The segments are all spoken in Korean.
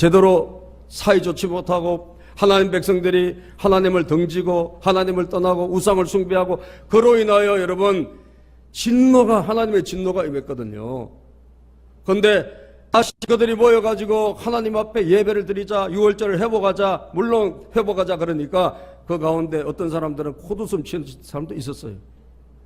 제대로 사이 좋지 못하고 하나님 백성들이 하나님을 등지고 하나님을 떠나고 우상을 숭배하고 그로 인하여 여러분 하나님의 진노가 임했거든요. 그런데 다시 그들이 모여가지고 하나님 앞에 예배를 드리자, 유월절을 회복하자, 물론 회복하자 그러니까 그 가운데 어떤 사람들은 콧웃음 치는 사람도 있었어요.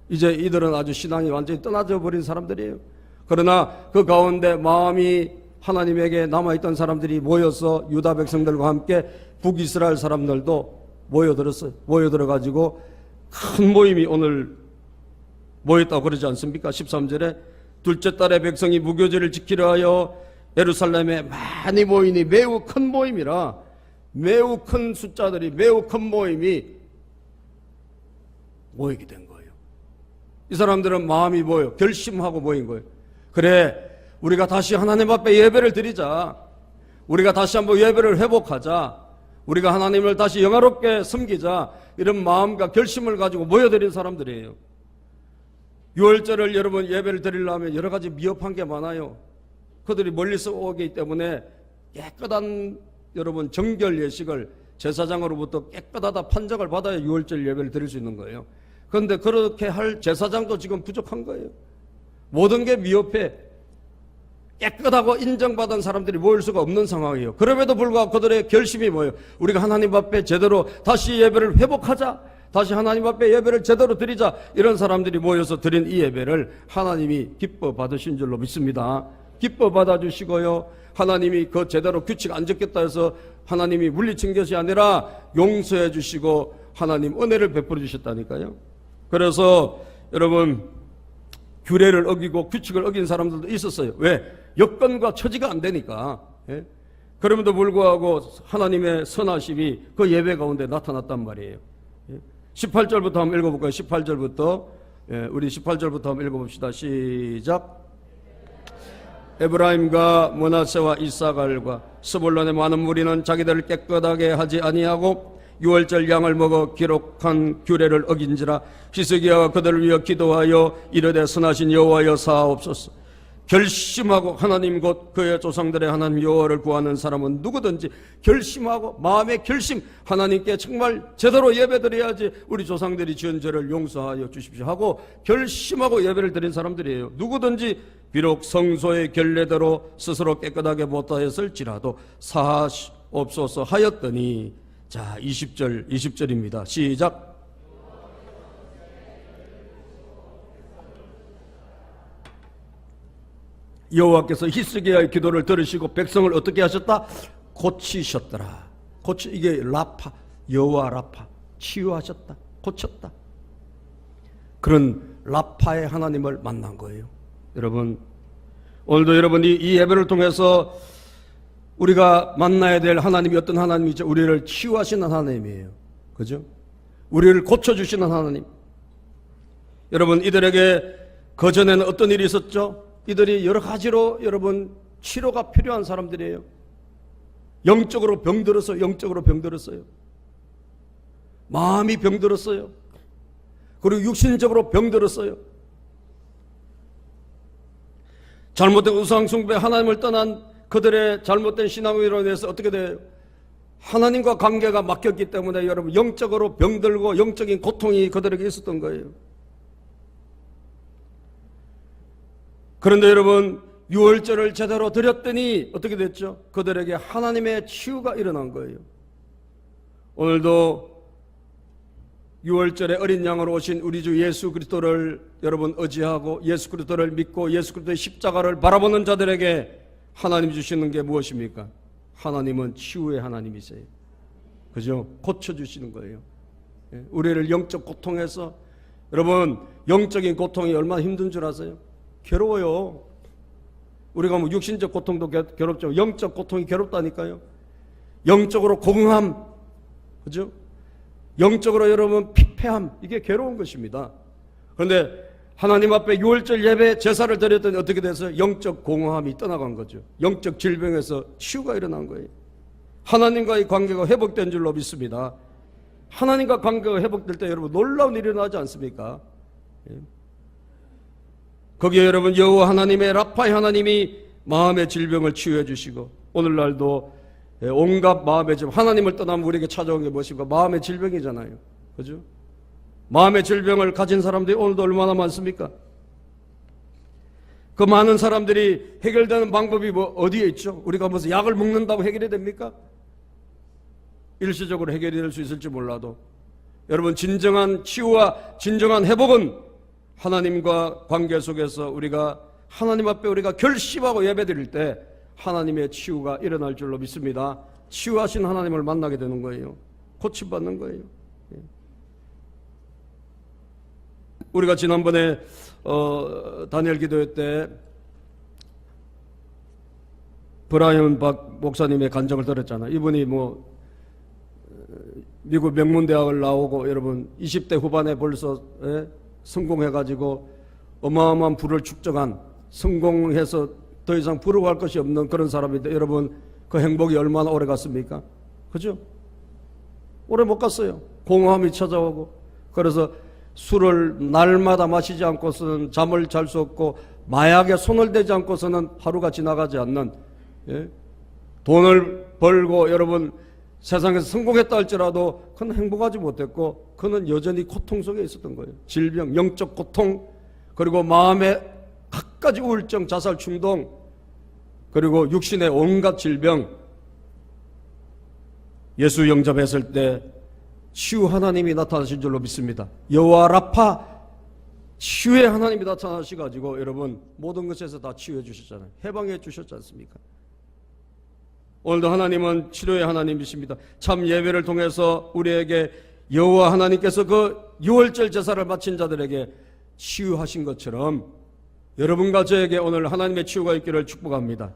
이제 이들은 아주 신앙이 완전히 떠나져 버린 사람들이에요. 그러나 그 가운데 마음이 하나님에게 남아있던 사람들이 모여서 유다 백성들과 함께 북이스라엘 사람들도 모여들었어요. 모여들어가지고 큰 모임이 오늘 모였다고 그러지 않습니까? 13절에 둘째 달에 백성이 무교제를 지키려 하여 예루살렘에 많이 모이니 매우 큰 모임이라 매우 큰 숫자들이 매우 큰 모임이 모이게 된 거예요. 이 사람들은 마음이 뭐예요? 결심하고 모인 거예요. 그래, 우리가 다시 하나님 앞에 예배를 드리자. 우리가 다시 한번 예배를 회복하자. 우리가 하나님을 다시 영화롭게 섬기자. 이런 마음과 결심을 가지고 모여드린 사람들이에요. 유월절을 여러분 예배를 드리려면 여러 가지 미흡한 게 많아요. 그들이 멀리서 오기 때문에 깨끗한 여러분 정결 예식을 제사장으로부터 깨끗하다 판정을 받아야 유월절 예배를 드릴 수 있는 거예요. 그런데 그렇게 할 제사장도 지금 부족한 거예요. 모든 게 미흡해. 깨끗하고 인정받은 사람들이 모일 수가 없는 상황이에요. 그럼에도 불구하고 그들의 결심이 뭐예요? 우리가 하나님 앞에 제대로 다시 예배를 회복하자. 다시 하나님 앞에 예배를 제대로 드리자. 이런 사람들이 모여서 드린 이 예배를 하나님이 기뻐 받으신 줄로 믿습니다. 기뻐 받아주시고요. 하나님이 그 제대로 규칙 안 지켰다 해서 하나님이 물리친 것이 아니라 용서해 주시고 하나님 은혜를 베풀어 주셨다니까요. 그래서 여러분 규례를 어기고 규칙을 어긴 사람들도 있었어요. 왜? 여건과 처지가 안 되니까. 예? 그럼에도 불구하고 하나님의 선하심이 그 예배 가운데 나타났단 말이에요. 18절부터 한번 읽어볼까요? 18절부터 우리 18절부터 한번 읽어봅시다. 시작. 에브라임과 므낫세와 이사갈과 스불론의 많은 무리는 자기들을 깨끗하게 하지 아니하고 유월절 양을 먹어 기록한 규례를 어긴지라. 히스기야가 그들을 위하여 기도하여 이르되 선하신 여호와여 사하옵소서. 결심하고 하나님 곧 그의 조상들의 하나님 여호와를 구하는 사람은 누구든지 결심하고 마음의 결심, 하나님께 정말 제대로 예배드려야지 우리 조상들이 지은 죄를 용서하여 주십시오 하고 결심하고 예배를 드린 사람들이에요. 누구든지 비록 성소의 결례대로 스스로 깨끗하게 못하였을지라도 사하옵소서 하였더니. 자, 20절입니다. 시작. 여호와께서 히스기야의 기도를 들으시고 백성을 어떻게 하셨다? 고치셨더라. 이게 라파, 여호와 라파, 치유하셨다, 고쳤다. 그런 라파의 하나님을 만난 거예요. 여러분, 오늘도 여러분이 이 예배를 통해서 우리가 만나야 될 하나님이 어떤 하나님이죠? 우리를 치유하시는 하나님이에요. 그죠? 우리를 고쳐주시는 하나님. 여러분, 이들에게 그전에는 어떤 일이 있었죠? 이들이 여러 가지로 여러분 치료가 필요한 사람들이에요. 영적으로 병들었어요. 마음이 병들었어요. 그리고 육신적으로 병들었어요. 잘못된 우상숭배, 하나님을 떠난 그들의 잘못된 신앙으로 인해서 어떻게 돼요? 하나님과 관계가 막혔기 때문에 여러분 영적으로 병들고 영적인 고통이 그들에게 있었던 거예요. 그런데 여러분 유월절을 제대로 드렸더니 어떻게 됐죠? 그들에게 하나님의 치유가 일어난 거예요. 오늘도 유월절에 어린 양으로 오신 우리 주 예수 그리스도를 여러분 의지하고 예수 그리스도를 믿고 예수 그리스도의 십자가를 바라보는 자들에게 하나님 주시는 게 무엇입니까? 하나님은 치유의 하나님이세요. 그죠? 고쳐주시는 거예요. 우리를 영적 고통에서, 여러분 영적인 고통이 얼마나 힘든 줄 아세요? 괴로워요. 우리가 뭐 육신적 고통도 괴롭죠. 영적 고통이 괴롭다니까요. 영적으로 공허함, 그죠? 영적으로 여러분 피폐함, 이게 괴로운 것입니다. 그런데 하나님 앞에 유월절 예배 제사를 드렸더니 어떻게 돼서 영적 공허함이 떠나간 거죠. 영적 질병에서 치유가 일어난 거예요. 하나님과의 관계가 회복된 줄로 믿습니다. 하나님과 관계가 회복될 때 여러분 놀라운 일이 일어나지 않습니까? 거기에 여러분 여호와 하나님의 라파의 하나님이 마음의 질병을 치유해 주시고 오늘날도 온갖 마음의 질병, 하나님을 떠나면 우리에게 찾아온 게 무엇입니까? 마음의 질병이잖아요. 그죠? 마음의 질병을 가진 사람들이 오늘도 얼마나 많습니까? 그 많은 사람들이 해결되는 방법이 어디에 있죠? 우리가 무슨 약을 먹는다고 해결이 됩니까? 일시적으로 해결이 될 수 있을지 몰라도 여러분, 진정한 치유와 진정한 회복은 하나님과 관계 속에서 우리가 하나님 앞에 우리가 결심하고 예배드릴 때 하나님의 치유가 일어날 줄로 믿습니다. 치유하신 하나님을 만나게 되는 거예요. 고침받는 거예요. 우리가 지난번에 다니엘 기도회 때 브라이언 박 목사님의 간증을 들었잖아요. 이분이 미국 명문대학을 나오고 여러분 20대 후반에 벌써 성공해가지고 어마어마한 부를 축적한, 성공해서 더 이상 부러워할 것이 없는 그런 사람인데 여러분, 그 행복이 얼마나 오래 갔습니까? 그죠? 오래 못 갔어요. 공허함이 찾아오고, 그래서 술을 날마다 마시지 않고서는 잠을 잘 수 없고, 마약에 손을 대지 않고서는 하루가 지나가지 않는, 돈을 벌고 여러분 세상에서 성공했다 할지라도 그는 행복하지 못했고, 그는 여전히 고통 속에 있었던 거예요. 질병, 영적 고통, 그리고 마음의 갖가지 우울증, 자살 충동, 그리고 육신의 온갖 질병. 예수 영접했을 때 치유 하나님이 나타나신 줄로 믿습니다. 여호와 라파, 치유의 하나님이 나타나셔가지고 여러분 모든 것에서 다 치유해 주셨잖아요. 해방해 주셨지 않습니까? 오늘도 하나님은 치료의 하나님이십니다. 참 예배를 통해서 우리에게 여호와 하나님께서 그 유월절 제사를 마친 자들에게 치유하신 것처럼 여러분과 저에게 오늘 하나님의 치유가 있기를 축복합니다.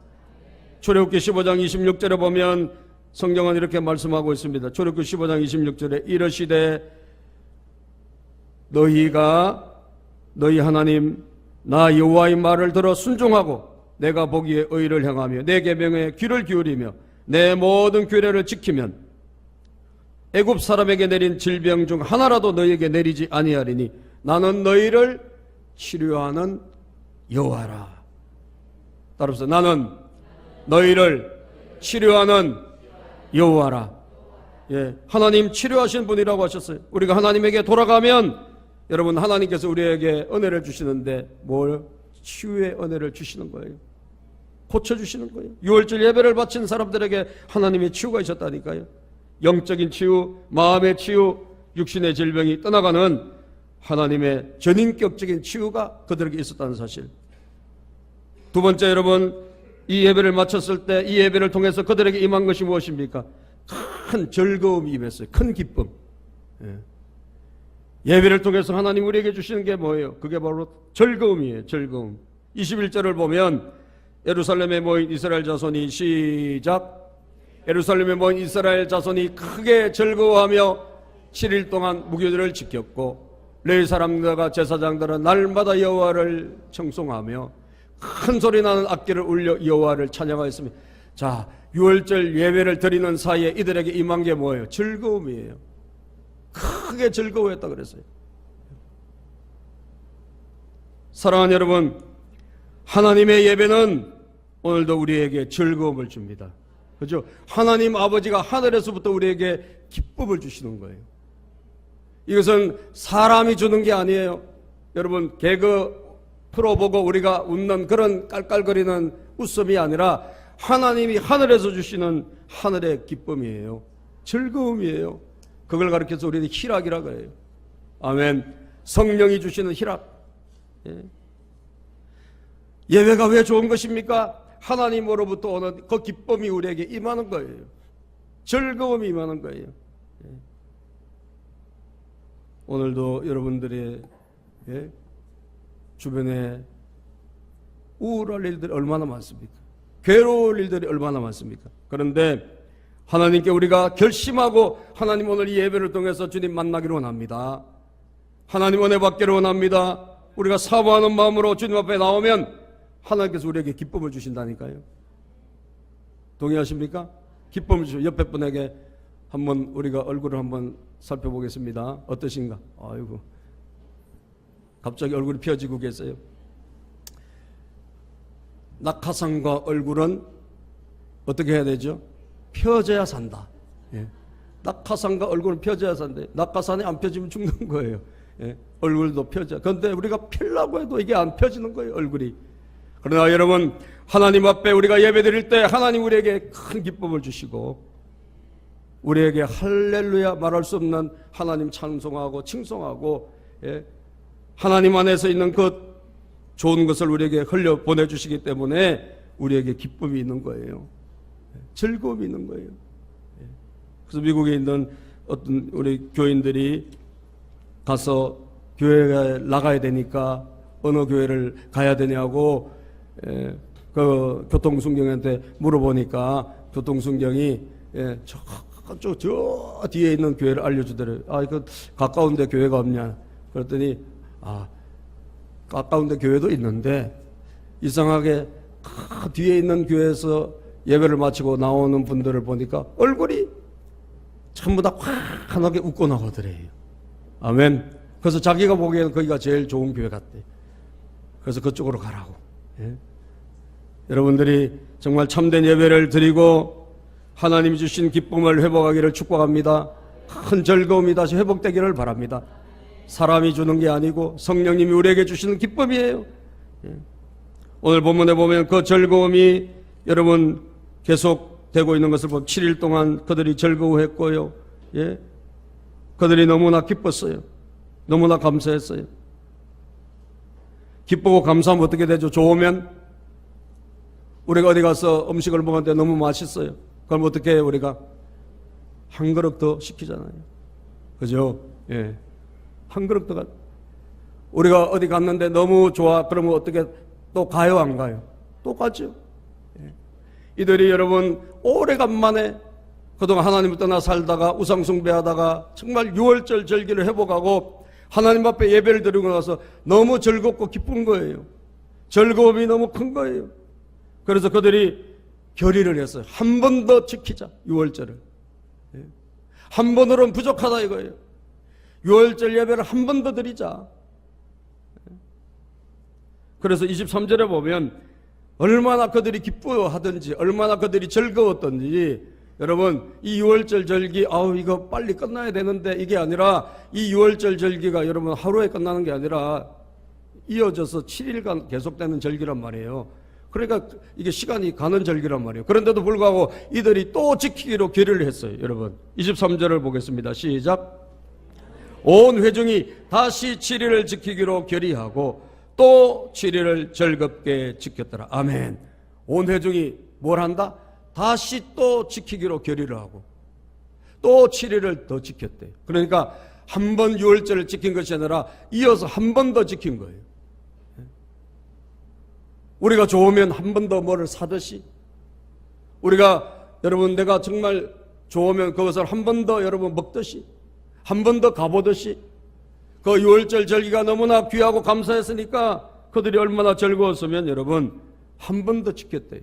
출애굽기 15장 26절에 보면 성경은 이렇게 말씀하고 있습니다. 출애굽기 15장 26절에 이르시되 너희가 너희 하나님 나 여호와의 말을 들어 순종하고 내가 보기에 의를 행하며 내 계명에 귀를 기울이며 내 모든 규례를 지키면 애굽 사람에게 내린 질병 중 하나라도 너희에게 내리지 아니하리니 나는 너희를 치료하는 여호와라. 따라서 나는 너희를 치료하는 여호와라. 하나님 치료하신 분이라고 하셨어요. 우리가 하나님에게 돌아가면 여러분 하나님께서 우리에게 은혜를 주시는데 뭘? 치유의 은혜를 주시는 거예요. 고쳐주시는 거예요. 유월절 예배를 바친 사람들에게 하나님의 치유가 있었다니까요. 영적인 치유, 마음의 치유, 육신의 질병이 떠나가는 하나님의 전인격적인 치유가 그들에게 있었다는 사실. 두 번째, 여러분, 이 예배를 마쳤을 때 이 예배를 통해서 그들에게 임한 것이 무엇입니까? 큰 즐거움이 임했어요. 큰 기쁨. 예배를 통해서 하나님 우리에게 주시는 게 뭐예요? 그게 바로 즐거움이에요. 즐거움. 21절을 보면 예루살렘에 모인 이스라엘 자손이 시작. 예루살렘에 모인 이스라엘 자손이 크게 즐거워하며 7일 동안 무교절을 지켰고 레위 사람들과 제사장들은 날마다 여호와를 청송하며 큰 소리 나는 악기를 울려 여호와를 찬양하였습니다. 자, 유월절 예배를 드리는 사이에 이들에게 임한 게 뭐예요? 즐거움이에요. 크게 즐거워했다 그랬어요. 사랑하는 여러분, 하나님의 예배는 오늘도 우리에게 즐거움을 줍니다. 그죠? 하나님 아버지가 하늘에서부터 우리에게 기쁨을 주시는 거예요. 이것은 사람이 주는 게 아니에요. 여러분, 개그 프로 보고 우리가 웃는 그런 깔깔거리는 웃음이 아니라 하나님이 하늘에서 주시는 하늘의 기쁨이에요. 즐거움이에요. 그걸 가르쳐서 우리는 희락이라고 해요. 아멘. 성령이 주시는 희락. 예배가 왜 좋은 것입니까? 하나님으로부터 오는 그 기쁨이 우리에게 임하는 거예요. 즐거움이 임하는 거예요. 오늘도 여러분들의 주변에 우울할 일들이 얼마나 많습니까? 괴로울 일들이 얼마나 많습니까? 그런데 하나님께 우리가 결심하고 하나님 오늘 이 예배를 통해서 주님 만나기를 원합니다. 하나님 은혜 받기를 원합니다. 우리가 사모하는 마음으로 주님 앞에 나오면 하나님께서 우리에게 기쁨을 주신다니까요. 동의하십니까? 기쁨을 주시고 옆에 분에게 한번 우리가 얼굴을 한번 살펴보겠습니다. 어떠신가? 아이고, 갑자기 얼굴이 펴지고 계세요. 낙하산과 얼굴은 어떻게 해야 되죠? 펴져야 산다. 예. 낙하산과 얼굴은 펴져야 산대. 낙하산이 안 펴지면 죽는 거예요. 예. 얼굴도 펴져. 그런데 우리가 펴려고 해도 이게 안 펴지는 거예요, 얼굴이. 그러나 여러분, 하나님 앞에 우리가 예배 드릴 때 하나님 우리에게 큰 기쁨을 주시고 우리에게 할렐루야 말할 수 없는 하나님 찬송하고 칭송하고, 예. 하나님 안에서 있는 그 좋은 것을 우리에게 흘려 보내주시기 때문에 우리에게 기쁨이 있는 거예요. 즐거움이 있는 거예요. 그래서 미국에 있는 어떤 우리 교인들이 가서 교회에 나가야 되니까 어느 교회를 가야 되냐고 그 교통순경한테 물어보니까 교통순경이 저 뒤에 있는 교회를 알려주더래요. 아, 이거 가까운데 교회가 없냐? 그랬더니 가까운데 교회도 있는데 이상하게 뒤에 있는 교회에서 예배를 마치고 나오는 분들을 보니까 얼굴이 전부 다 환하게 웃고 나오더래요. 아멘. 그래서 자기가 보기에는 거기가 제일 좋은 교회 같대. 그래서 그쪽으로 가라고. 예? 여러분들이 정말 참된 예배를 드리고 하나님이 주신 기쁨을 회복하기를 축복합니다. 큰 즐거움이 다시 회복되기를 바랍니다. 사람이 주는 게 아니고 성령님이 우리에게 주시는 기쁨이에요. 예. 오늘 본문에 보면 그 즐거움이 여러분 계속되고 있는 것을 보면 7일 동안 그들이 즐거워했고요. 예. 그들이 너무나 기뻤어요. 너무나 감사했어요. 기쁘고 감사하면 어떻게 되죠? 좋으면 우리가 어디 가서 음식을 먹었는데 너무 맛있어요. 그럼 어떻게 해요? 우리가 한 그릇 더 시키잖아요. 그죠? 예. 한 그릇 더 우리가 어디 갔는데 너무 좋아. 그러면 어떻게 또 가요? 안 가요? 또 가죠. 예. 이들이 여러분 오래간만에 그동안 하나님을 떠나 살다가 우상숭배하다가 정말 유월절 절기를 회복하고 하나님 앞에 예배를 드리고 나서 너무 즐겁고 기쁜 거예요. 즐거움이 너무 큰 거예요. 그래서 그들이 결의를 했어요. 한 번 더 지키자, 유월절을. 예. 한 번으로는 부족하다 이거예요. 유월절 예배를 한 번 더 드리자. 그래서 23절에 보면 얼마나 그들이 기뻐하든지 얼마나 그들이 즐거웠던지 여러분 이 유월절 절기 이거 빨리 끝나야 되는데 이게 아니라 이 유월절 절기가 여러분 하루에 끝나는 게 아니라 이어져서 7일간 계속되는 절기란 말이에요. 그러니까 이게 시간이 가는 절기란 말이에요. 그런데도 불구하고 이들이 또 지키기로 결의를 했어요. 여러분 23절을 보겠습니다. 시작. 온 회중이 다시 7일을 지키기로 결의하고 또 7일을 즐겁게 지켰더라. 아멘. 온 회중이 뭘 한다? 다시 또 지키기로 결의를 하고 또 7일을 더 지켰대요. 그러니까 한 번 유월절을 지킨 것이 아니라 이어서 한 번 더 지킨 거예요. 우리가 좋으면 한 번 더 뭐를 사듯이 우리가 여러분 내가 정말 좋으면 그것을 한 번 더 여러분 먹듯이 한 번 더 가보듯이 그 유월절 절기가 너무나 귀하고 감사했으니까 그들이 얼마나 즐거웠으면 여러분 한 번 더 지켰대요.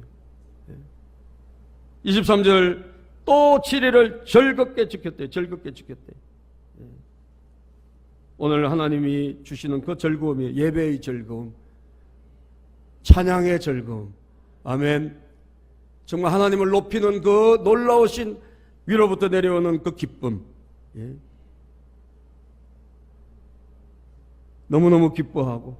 23절 또 7일을 즐겁게 지켰대요. 즐겁게 지켰대요. 오늘 하나님이 주시는 그 즐거움이 예배의 즐거움, 찬양의 즐거움. 아멘. 정말 하나님을 높이는 그 놀라우신 위로부터 내려오는 그 기쁨. 예. 너무너무 기뻐하고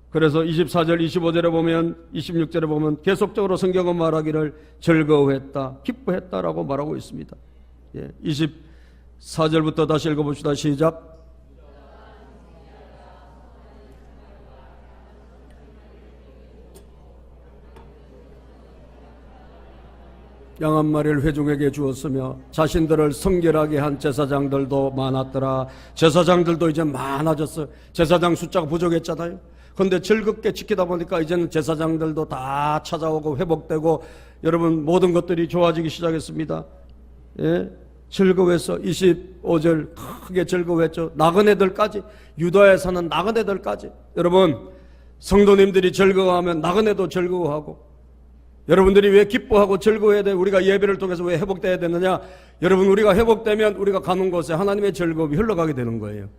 그래서 24절 25절에 보면 26절에 보면 계속적으로 성경은 말하기를 즐거워했다 기뻐했다라고 말하고 있습니다. 예. 24절부터 다시 읽어봅시다. 시작. 양 한 마리를 회중에게 주었으며 자신들을 성결하게 한 제사장들도 많았더라. 제사장들도 이제 많아졌어요. 제사장 숫자가 부족했잖아요. 그런데 즐겁게 지키다 보니까 이제는 제사장들도 다 찾아오고 회복되고 여러분 모든 것들이 좋아지기 시작했습니다. 예? 즐거워해서 25절 크게 즐거워했죠. 나그네들까지 유다에 사는 나그네들까지 여러분 성도님들이 즐거워하면 나그네도 즐거워하고 여러분들이 왜 기뻐하고 즐거워해야 돼요? 우리가 예배를 통해서 왜 회복돼야 되느냐? 여러분 우리가 회복되면 우리가 가는 곳에 하나님의 즐거움이 흘러가게 되는 거예요.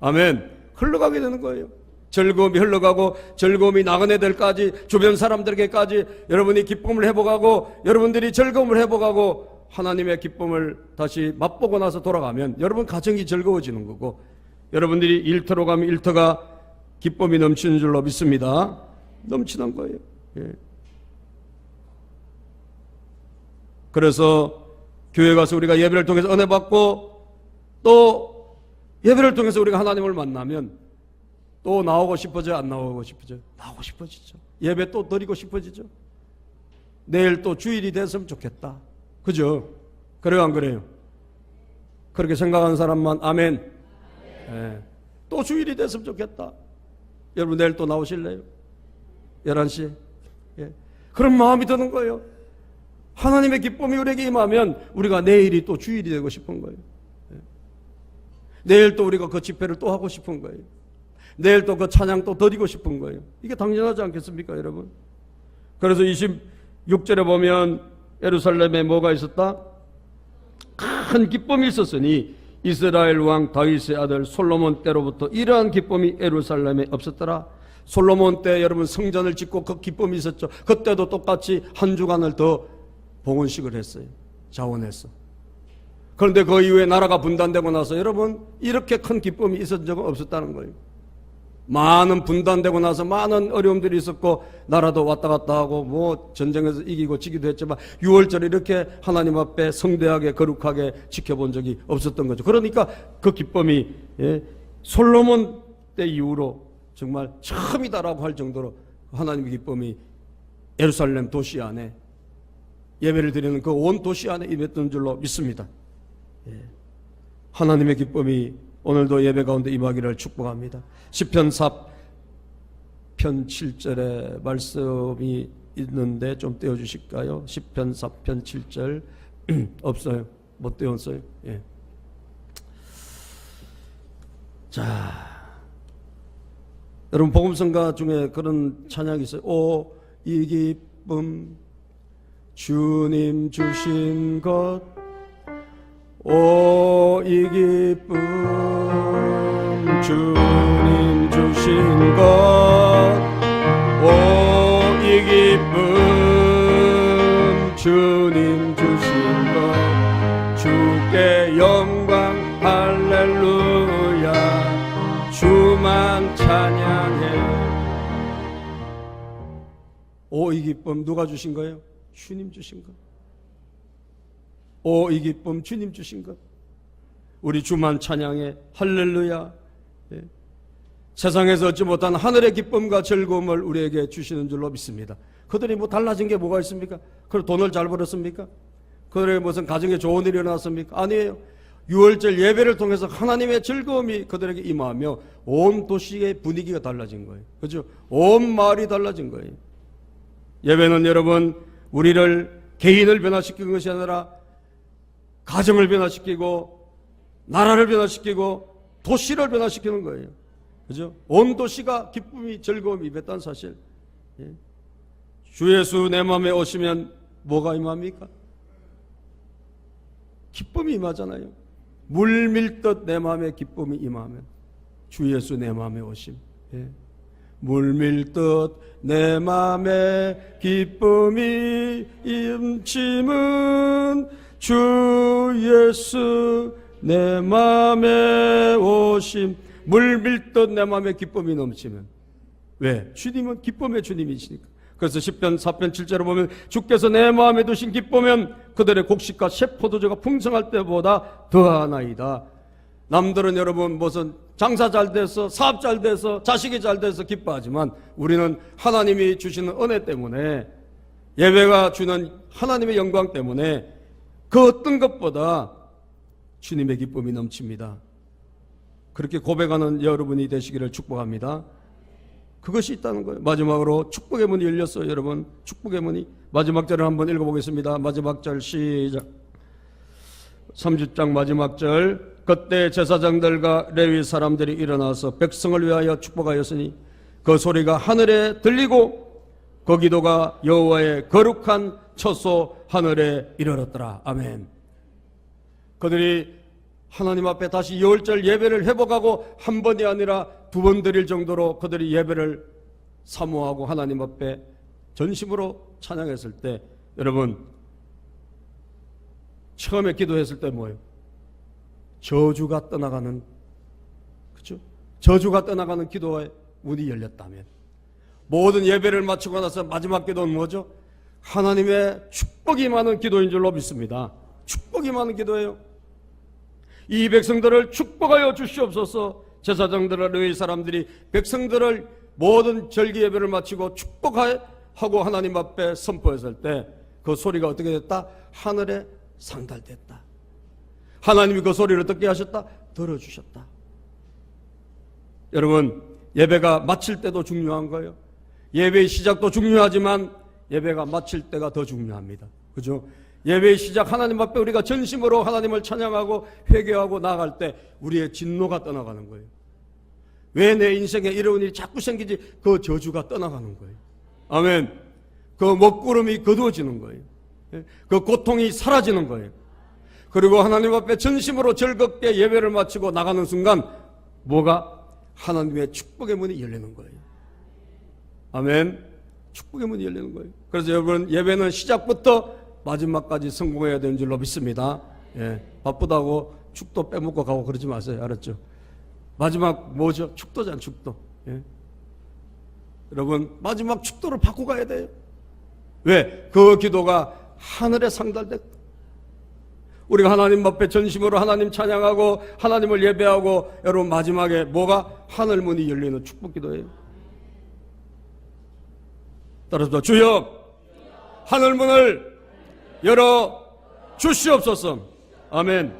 아멘. 흘러가게 되는 거예요. 즐거움이 흘러가고 즐거움이 나그네들까지 주변 사람들에게까지 여러분이 기쁨을 회복하고 여러분들이 즐거움을 회복하고 하나님의 기쁨을 다시 맛보고 나서 돌아가면 여러분 가정이 즐거워지는 거고 여러분들이 일터로 가면 일터가 기쁨이 넘치는 줄로 믿습니다. 넘치는 거예요. 예. 그래서 교회 가서 우리가 예배를 통해서 은혜 받고 또 예배를 통해서 우리가 하나님을 만나면 또 나오고 싶어져요? 안 나오고 싶어져요? 나오고 싶어지죠. 예배 또 드리고 싶어지죠. 내일 또 주일이 됐으면 좋겠다. 그죠? 그래요, 안 그래요? 그렇게 생각하는 사람만 아멘. 예. 또 주일이 됐으면 좋겠다. 여러분 내일 또 나오실래요? 11시? 예. 그런 마음이 드는 거예요. 하나님의 기쁨이 우리에게 임하면 우리가 내일이 또 주일이 되고 싶은 거예요. 예. 내일 또 우리가 그 집회를 또 하고 싶은 거예요. 내일 또 그 찬양 또 드리고 싶은 거예요. 이게 당연하지 않겠습니까, 여러분? 그래서 26절에 보면 예루살렘에 뭐가 있었다? 큰 기쁨이 있었으니 이스라엘 왕 다윗의 아들 솔로몬 때로부터 이러한 기쁨이 예루살렘에 없었더라. 솔로몬 때 여러분 성전을 짓고 그 기쁨이 있었죠. 그때도 똑같이 한 주간을 더 봉헌식을 했어요. 자원했어. 그런데 그 이후에 나라가 분단되고 나서 여러분 이렇게 큰 기쁨이 있었던 적은 없었다는 거예요. 많은 분단되고 나서 많은 어려움들이 있었고 나라도 왔다 갔다 하고 뭐 전쟁에서 이기고 지기도 했지만 6월절에 이렇게 하나님 앞에 성대하게 거룩하게 지켜본 적이 없었던 거죠. 그러니까 그 기쁨이 솔로몬 때 이후로 정말 처음이다라고 할 정도로 하나님의 기쁨이 예루살렘 도시 안에 예배를 드리는 그 온 도시 안에 임했던 줄로 믿습니다. 하나님의 기쁨이 오늘도 예배 가운데 임하기를 축복합니다. 시편 4편 7절에 말씀이 있는데 좀 떼어주실까요? 시편 4편 7절 없어요. 못 떼었어요. 예. 자, 여러분 복음성가 중에 그런 찬양이 있어요. 오, 이 기쁨 주님 주신 것, 오, 이 기쁨 주님 주신 것, 오, 이 기쁨 주님 주신 것, 주께 영광 할렐루야, 주만 찬양해. 오, 이 기쁨 누가 주신 거예요? 주님 주신 것. 오, 이 기쁨 주님 주신 것. 우리 주만 찬양해. 할렐루야. 예. 세상에서 얻지 못한 하늘의 기쁨과 즐거움을 우리에게 주시는 줄로 믿습니다. 그들이 뭐 달라진 게 뭐가 있습니까? 그걸 돈을 잘 벌었습니까? 그들에게 무슨 가정에 좋은 일이 일어났습니까? 아니에요. 6월절 예배를 통해서 하나님의 즐거움이 그들에게 임하며 온 도시의 분위기가 달라진 거예요. 그렇죠? 온 마을이 달라진 거예요. 예배는 여러분 우리를 개인을 변화시키는 것이 아니라 가정을 변화시키고 나라를 변화시키고 도시를 변화시키는 거예요. 그죠? 온 도시가 기쁨이 즐거움이 임했다는 사실. 예. 주 예수 내 마음에 오시면 뭐가 임합니까? 기쁨이 임하잖아요. 물 밀듯 내 마음에 기쁨이 임하면 주 예수 내 마음에 오심. 예. 물 밀듯 내 마음에 기쁨이 임침은 주 예수 내 마음에 오심. 물 밀듯 내 마음에 기쁨이 넘치면. 왜? 주님은 기쁨의 주님이시니까. 그래서 시편 4편 7절에 보면 주께서 내 마음에 두신 기쁨은 그들의 곡식과 셰포도주가 풍성할 때보다 더하나이다. 남들은 여러분 무슨 장사 잘 돼서 사업 잘 돼서 자식이 잘 돼서 기뻐하지만 우리는 하나님이 주시는 은혜 때문에 예배가 주는 하나님의 영광 때문에 그 어떤 것보다 주님의 기쁨이 넘칩니다. 그렇게 고백하는 여러분이 되시기를 축복합니다. 그것이 있다는 거예요. 마지막으로 축복의 문이 열렸어요. 여러분 축복의 문이. 마지막 절을 한번 읽어보겠습니다. 마지막 절 시작. 30장 마지막 절. 그때 제사장들과 레위 사람들이 일어나서 백성을 위하여 축복하였으니 그 소리가 하늘에 들리고 그 기도가 여호와의 거룩한 처소 하늘에 이르렀더라. 아멘. 그들이 하나님 앞에 다시 6월절 예배를 회복하고 한 번이 아니라 두 번 드릴 정도로 그들이 예배를 사모하고 하나님 앞에 전심으로 찬양했을 때, 여러분 처음에 기도했을 때 뭐예요? 저주가 떠나가는, 그렇죠? 저주가 떠나가는 기도의 문이 열렸다면, 모든 예배를 마치고 나서 마지막 기도는 뭐죠? 하나님의 축복이 많은 기도인 줄로 믿습니다. 축복이 많은 기도예요. 이 백성들을 축복하여 주시옵소서. 제사장들과 레위 사람들이 백성들을 모든 절기 예배를 마치고 축복하고 하나님 앞에 선포했을 때 그 소리가 어떻게 됐다? 하늘에 상달됐다. 하나님이 그 소리를 어떻게 하셨다? 들어주셨다. 여러분, 예배가 마칠 때도 중요한 거예요. 예배의 시작도 중요하지만 예배가 마칠 때가 더 중요합니다. 그죠? 예배의 시작, 하나님 앞에 우리가 전심으로 하나님을 찬양하고 회개하고 나아갈 때 우리의 진노가 떠나가는 거예요. 왜 내 인생에 이런 일이 자꾸 생기지? 그 저주가 떠나가는 거예요. 아멘. 그 먹구름이 거두어지는 거예요. 그 고통이 사라지는 거예요. 그리고 하나님 앞에 전심으로 즐겁게 예배를 마치고 나가는 순간 뭐가? 하나님의 축복의 문이 열리는 거예요. 아멘. 축복의 문이 열리는 거예요. 그래서 여러분, 예배는 시작부터 마지막까지 성공해야 되는 줄로 믿습니다. 예, 바쁘다고 축도 빼먹고 가고 그러지 마세요. 알았죠? 마지막 뭐죠? 축도잖아, 축도. 예. 여러분, 마지막 축도를 받고 가야 돼요. 왜? 그 기도가 하늘에 상달됐다. 우리가 하나님 앞에 전심으로 하나님 찬양하고 하나님을 예배하고, 여러분 마지막에 뭐가? 하늘 문이 열리는 축복 기도예요. 따라서 주여 하늘 문을 열어 주시옵소서. 아멘.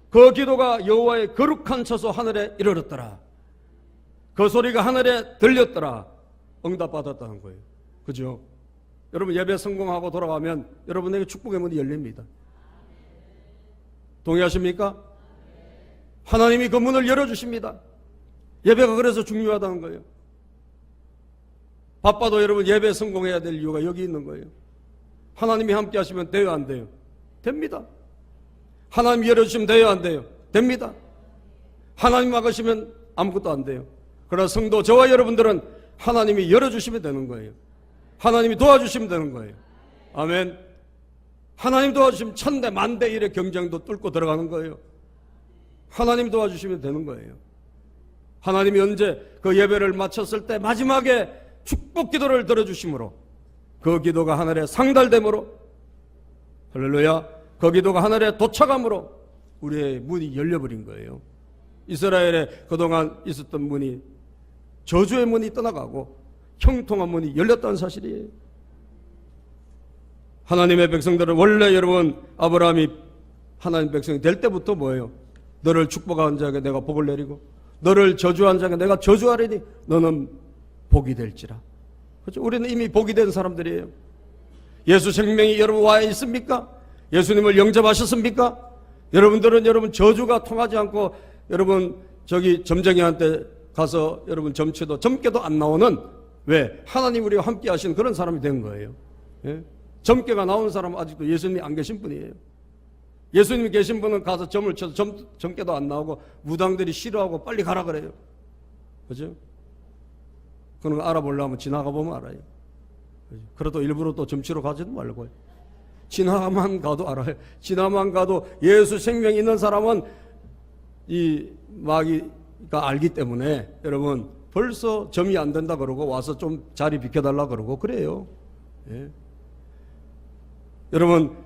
그 기도가 여호와의 거룩한 처소 하늘에 이르렀더라. 그 소리가 하늘에 들렸더라. 응답받았다는 거예요. 그죠? 여러분, 예배 성공하고 돌아가면 여러분에게 축복의 문이 열립니다. 동의하십니까? 하나님이 그 문을 열어주십니다. 예배가 그래서 중요하다는 거예요. 바빠도 여러분 예배 성공해야 될 이유가 여기 있는 거예요. 하나님이 함께 하시면 돼요, 안 돼요? 됩니다. 하나님이 열어주시면 돼요, 안 돼요? 됩니다. 하나님 막으시면 아무것도 안 돼요. 그러나 성도 저와 여러분들은 하나님이 열어주시면 되는 거예요. 하나님이 도와주시면 되는 거예요. 아멘. 하나님 도와주시면 천대 만대 일의 경쟁도 뚫고 들어가는 거예요. 하나님 도와주시면 되는 거예요. 하나님이 언제 그 예배를 마쳤을 때 마지막에 축복 기도를 들어주심으로, 그 기도가 하늘에 상달됨으로, 할렐루야, 그 기도가 하늘에 도착함으로 우리의 문이 열려버린 거예요. 이스라엘에 그동안 있었던 문이, 저주의 문이 떠나가고 형통한 문이 열렸다는 사실이에요. 하나님의 백성들은 원래 여러분, 아브라함이 하나님 백성이 될 때부터 뭐예요? 너를 축복한 자에게 내가 복을 내리고 너를 저주한 자에게 내가 저주하리니 너는 복이 될지라. 그렇죠? 우리는 이미 복이 된 사람들이에요. 예수 생명이 여러분 와 있습니까? 예수님을 영접하셨습니까? 여러분들은 여러분 저주가 통하지 않고 여러분 저기 점쟁이한테 가서 여러분 점치도 점괘도 안 나오는, 왜? 하나님 우리와 함께 하신 그런 사람이 된 거예요. 예? 점괘가 나온 사람은 아직도 예수님이 안 계신 분이에요. 예수님이 계신 분은 가서 점을 쳐서 점괘도 안 나오고 무당들이 싫어하고 빨리 가라 그래요. 그죠? 그런 거 알아보려면 지나가 보면 알아요. 그죠? 그래도 일부러 또 점치러 가지도 말고요. 지나만 가도 알아요. 지나만 가도 예수 생명이 있는 사람은 이 마귀가 알기 때문에 여러분 벌써 점이 안 된다 그러고 와서 좀 자리 비켜달라 그러고 그래요. 예. 여러분,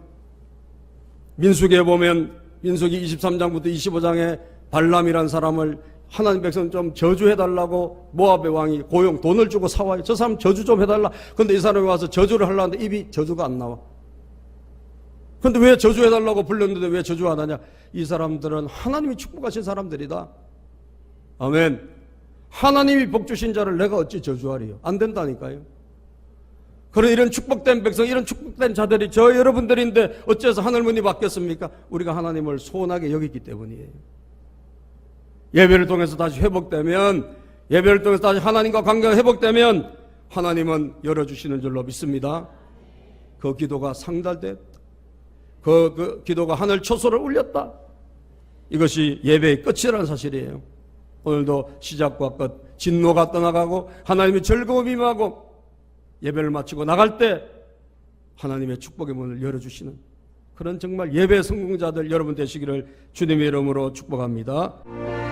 민수기에 보면 민수기 23장부터 25장에 발람이라는 사람을 하나님 백성 좀 저주해달라고 모압의 왕이 고용 돈을 주고 사와요. 저 사람 저주 좀 해달라. 근데 이 사람이 와서 저주를 하려는데 입이 저주가 안 나와. 근데 왜 저주해달라고 불렀는데 왜 저주 안 하냐? 이 사람들은 하나님이 축복하신 사람들이다. 아멘. 하나님이 복 주신 자를 내가 어찌 저주하리요? 안 된다니까요. 그런 이런 축복된 백성, 이런 축복된 자들이 저 여러분들인데 어째서 하늘문이 바뀌었습니까? 우리가 하나님을 소원하게 여기기 때문이에요. 예배를 통해서 다시 회복되면, 예배를 통해서 다시 하나님과 관계가 회복되면 하나님은 열어주시는 줄로 믿습니다. 그 기도가 상달됐다. 그 기도가 하늘 초소를 울렸다. 이것이 예배의 끝이라는 사실이에요. 오늘도 시작과 끝, 진노가 떠나가고 하나님의 즐거움이 임하고 예배를 마치고 나갈 때 하나님의 축복의 문을 열어주시는 그런 정말 예배 성공자들 여러분 되시기를 주님의 이름으로 축복합니다.